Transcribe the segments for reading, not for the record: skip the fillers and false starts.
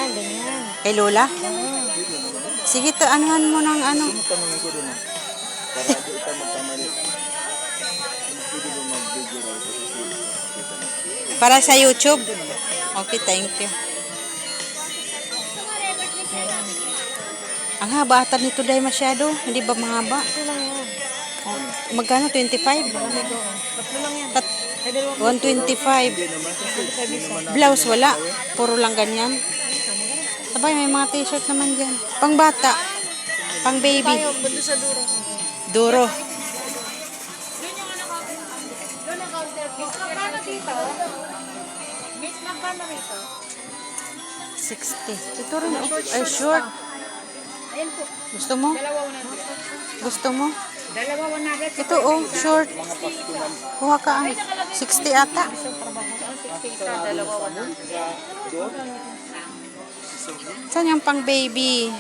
Yan, ganyan. Kay Lola? Sige, anuhan mo ng ano. Tanongin ko din para di ka magkamali. Pwede mo mag-video raw sa kita. Para sa YouTube? Okay, thank you. Ang haba ata nito dahil masyado. Hindi ba mahaba? Ito lang yan. Oh, magkano? 25? Tatlo lang yan. 125. Blouse wala. Puro lang ganyan. Sabay, may mga t-shirt naman dyan. Pang bata. Pang baby. Tayo, bando sa duro. Duro. Doon ang counter. Miss, magkano dito? Miss, magkano rito? 60. Ito rin. Oh. Ay, short. Ayan po. Gusto mo? Dalawa 100. Gusto mo? Dalawa 100. Ito, oh. Short. Kuha ka ang 60 ata. Dalawa 100. Saan yung pang baby?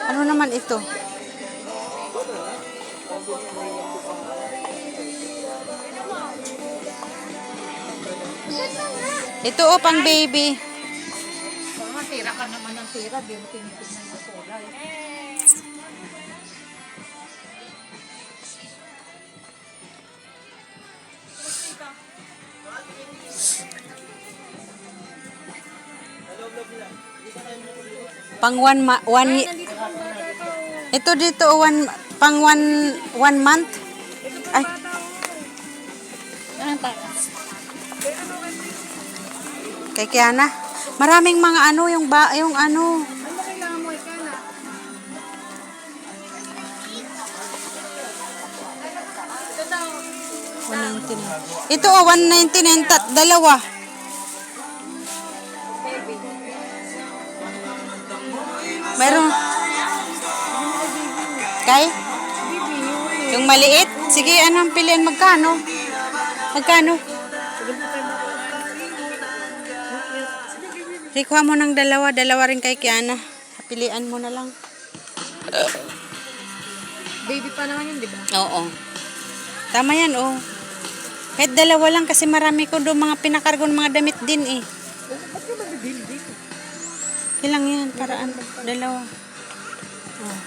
Ano naman ito? Ito oh, pang baby. Mga tira ka naman ng tira. Di mo tinitignan yung kulay. Pang one ito dito pang one month. Ay, Anong takas? kay Kiana. Maraming mga ano yung ano. Ano kailangan mo ikana? Ito daw. 199. Ito oh, 199 dalawa. Meron. Kay? Yung maliit? Sige, anong piliin? Magkano? Magkano? Sige, kuha mo ng dalawa. Dalawa rin kay Kiana. Pilian mo na lang. Baby pa naman yun, di ba? Oo. Tama yan, oh. Kahit dalawa lang kasi marami ko doon mga pinakargo ng mga damit din eh. Ba't ka mabibili dito? Ilang yan? Paraan. Dalawa. Oh.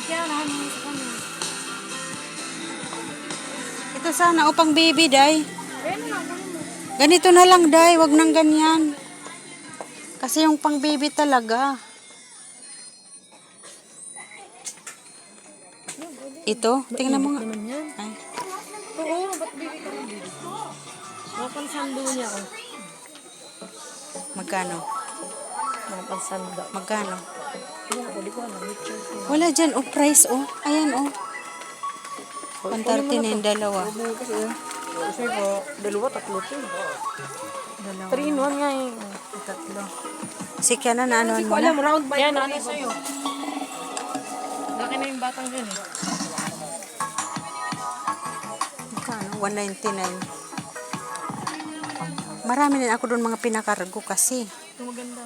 Kaya nahan mo sa kanya. Ito sana, upang baby, day. Ayan na lang, kunin mo. Ganito na lang, day. Wag nang ganyan. Kasi yung pang baby talaga. Ito, tingnan mo nga. Naman yan. Ay. Oo, ba't baby ka rin dito? Napansando niya ako. Magkano? Napansando. Magkano? Ano ako, di ko alam. Wala dyan, oh, price, oh. Ayan, oh. 130 na yung dalawa. Kasi po, dalawa, tatlo to. Dalawa. 3 in 1 nga eh. Tatlo. Si Kiana na ano mo Alam, na? round by yan, ano sa'yo? Laki na yung batang dyan eh. Magkano? 199. Marami din ako doon mga pinakargo kasi. Ito maganda.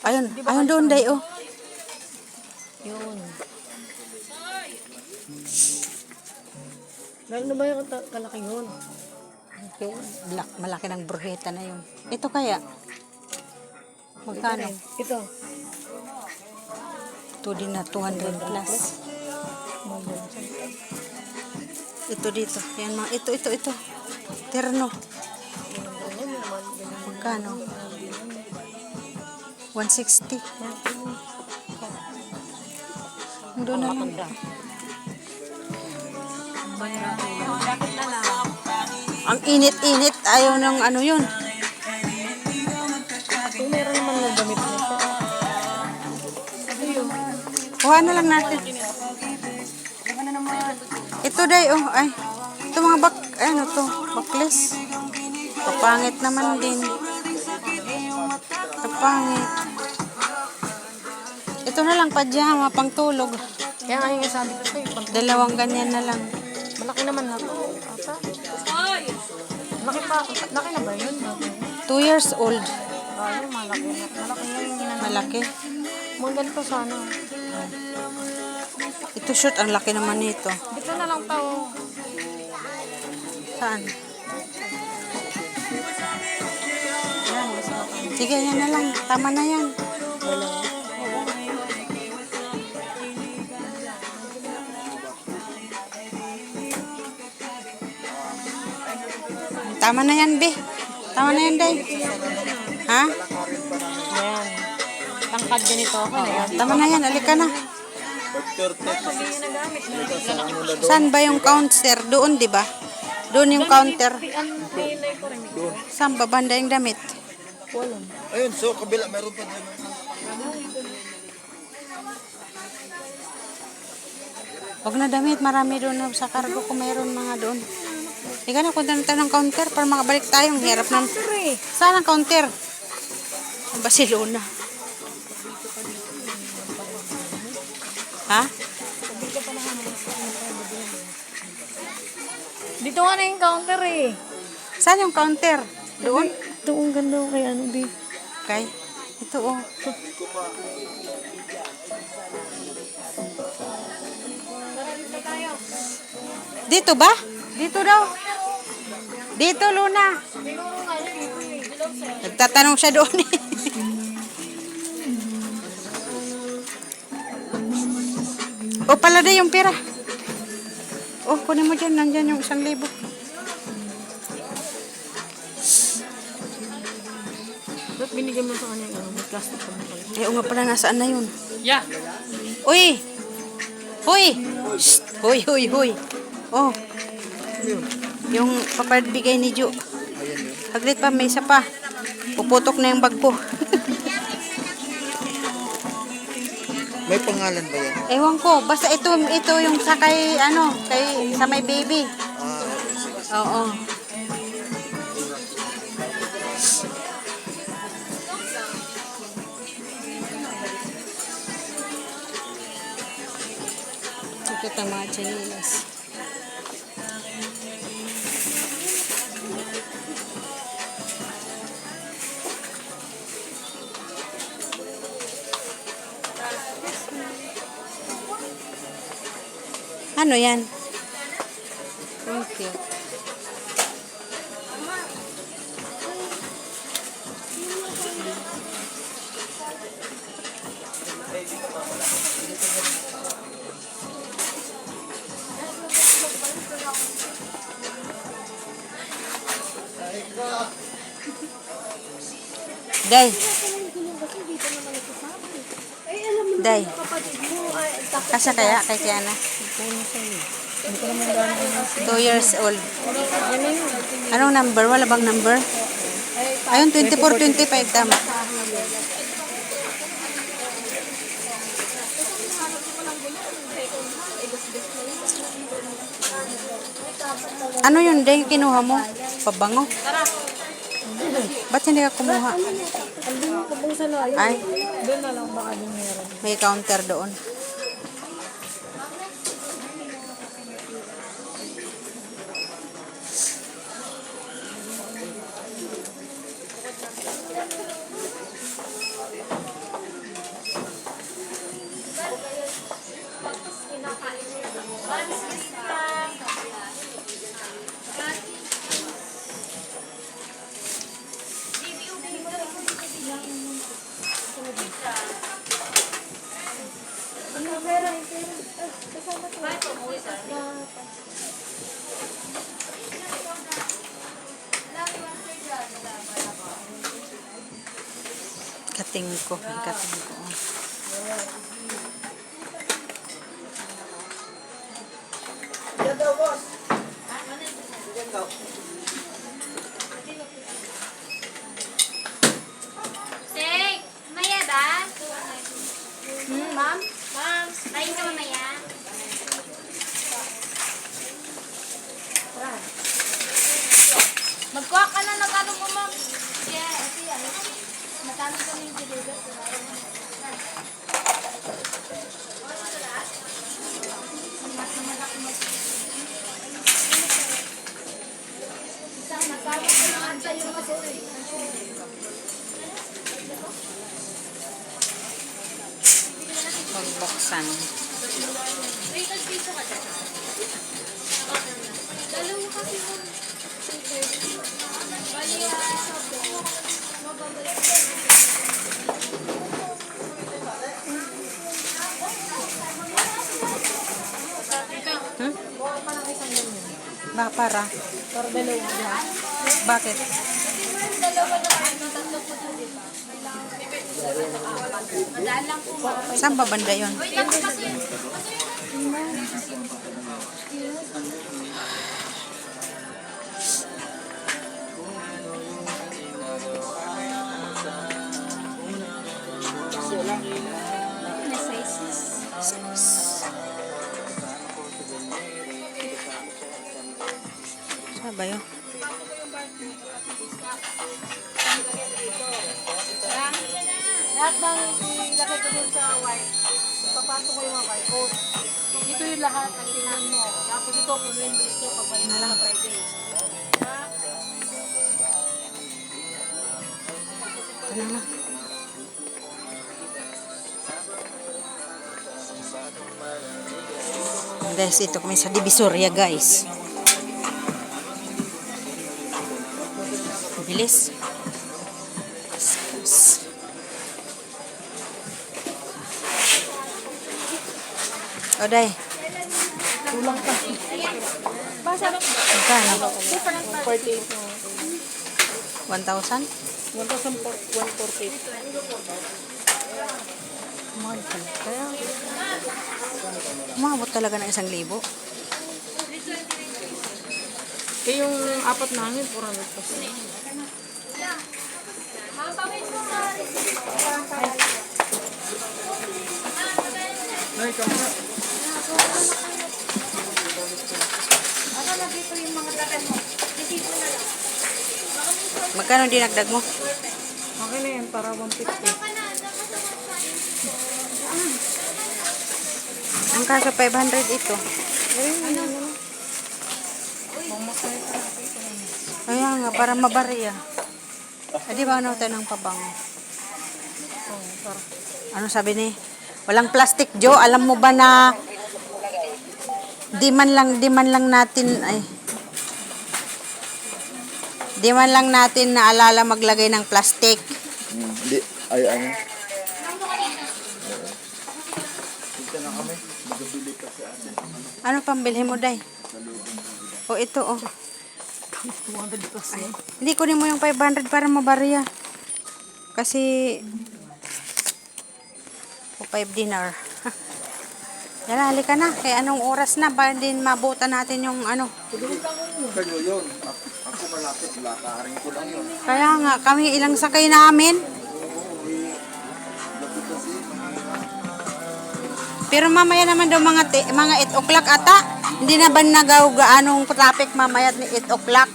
Ayun doon, day, oh. Yun. Lalo na ba yung kalaki yun? Malaki ng bruheta na yun. Ito kaya? Magkano? Ito. Ito din na 200 plus. Ito dito. Yan mga, ito. Terno. Magkano? 160. Doon na lang. Ang init-init. Ayaw ng ano yun. Kung meron naman na gamit nito. Kuha na lang natin. Ito day, oh. Ay. Ito mga ano to. Baklis. Kapangit naman din. Kapangit. Ito na lang pajama, pang tulog. Kaya nga yung sabi ko sa'yo. Dalawang ganyan na lang. Malaki naman na to. Ata? Laki na ba yun? 2 years old. Ay, malaki na. Malaki na yung ginanap. Malaki. Mga ganito sana. Ito short, ang laki naman nito. Dito na lang tao. Saan? Sige, yan na lang. Tama na yan. Tama na yan, be. Tama na yan, day. Ha? Yan. Tangkad ganito ako na yan. Tama na yan. Alika na. Kami yung nagamit na. Saan ba yung counter? Doon, di ba? Doon yung counter. Pinay ko rin. Saan ba banda yung damit? Walang. Ayun, so kabila, meron pa dyan. Huwag na damit. Marami doon na sa cargo kung mayroon mga doon. Ika na, punta na tayo ng counter para makabalik tayo. Ang hirap na. Saan ang counter? Barcelona. Ha? Dito nga na yung counter eh. Saan yung counter? Doon? Ito ang ganda ko kay ano, B. Okay. Ito, oh. Dito ba? Dito daw. Dito, Luna. Nagtatanong siya doon eh. O pala na yung pera. Oh, kunin mo dyan. Nandyan yung 1,000. Ba't binigyan mo sa kanya yung may plastic pa mo pala? Eh, o nga pala, nasaan na yun? Yeah. Uy! Hoy! Shh! Hoy, hoy, hoy. Oh. Yung papagbigay ni Ju. Haglit pa, may isa pa. Puputok na yung bag ko. May pangalan ba yan? Ewan ko, basta ito yung sa kay, sa may baby. Oo. Ito ang mga chinilas. Ano yan? Thank you. Day. Day. Kasya kaya kay Kiana? 2 years old. Anong number? Wala bang number? Ayun, 24-25 tama. Ano yun, Day? Kinuha mo? Pabango? Ba't hindi ka kumuha? Ay, Doon na lang baka din meron. may counter doon. Kating ko. Kating ko. Sek, maya ba? Ma'am? Ma'am, tayo ka mamaya. Magkuha ka na ng ano mo, ma'am. Yeah, ano? Matalo kami yung deliver. Pagbuksan. Wait, piso ka dyan. Dalawa kasi mo. Bali, mababalik. Para? Para dalawa lahat. Bakit? Dalawa na ano, tatlo po dun, di ba? Madaan lang po, ma'am. Saan ba banda yun? Wait lang po kasi. Na sizes. Saan ba yun? Lahat ng ilagay ko dun sa white, papasok ko yung mga barcode. Ito yung lahat ang tingnan mo. Tapos ito, punuin mo ito pagbalik mo sa Friday. Ha? Ano na? Guys, ito kami sa Divisoria, guys. Bilis. Oday. Kulang pa. Basa lang. Magkano? Different 48 mo. 1,000? 1,140. Mahal pala. Kaya, umabot talaga ng 1,000. Eh yung apat namin, 400 pa siya. Ano na dito yung mga dagan mo? Dito na lang. magkano dinagdag mo? Okay na yan, para 150. Ang kaso 500 ito. Kaya nga, para mabariya. Di ba ano tayo ng pabango? Ano sabi ni? Walang plastic, Jo. Alam mo ba na di man lang natin naalala maglagay ng plastic. Hindi. Ay, ano? Dito na kami. Magabili ka sa atin. Ano pambili mo, Day? O ito, oh. 200 pa siya. Hindi, kunin mo yung 500 para mabariya. Kasi, 5 dinar. Yan, halika na. Kaya anong oras na ba din mabutan natin yung ano. Kayo yun. Ako malapit. Lakarin ko lang yun. Kaya nga, kami ilang sakay namin. Pero mamaya naman daw mga 8 o'clock ata. Hindi na ba nagaw gaanong traffic mamaya ni 8 o'clock?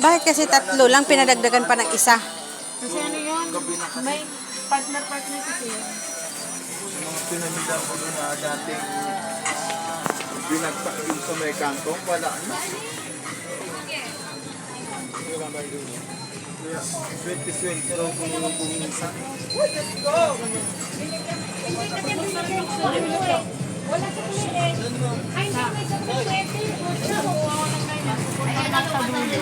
Bakit kasi 3 lang, pinadagdagan pa ng isa? Kasi ano yun? May partner kasi yun. Mga pinamida ko doon na dating binagsak yung sa may kantong. Wala na. 20-20 raw kung minsan. Wala sa kulit. Ay, hindi may sa kulit. Punta lang sa dulo.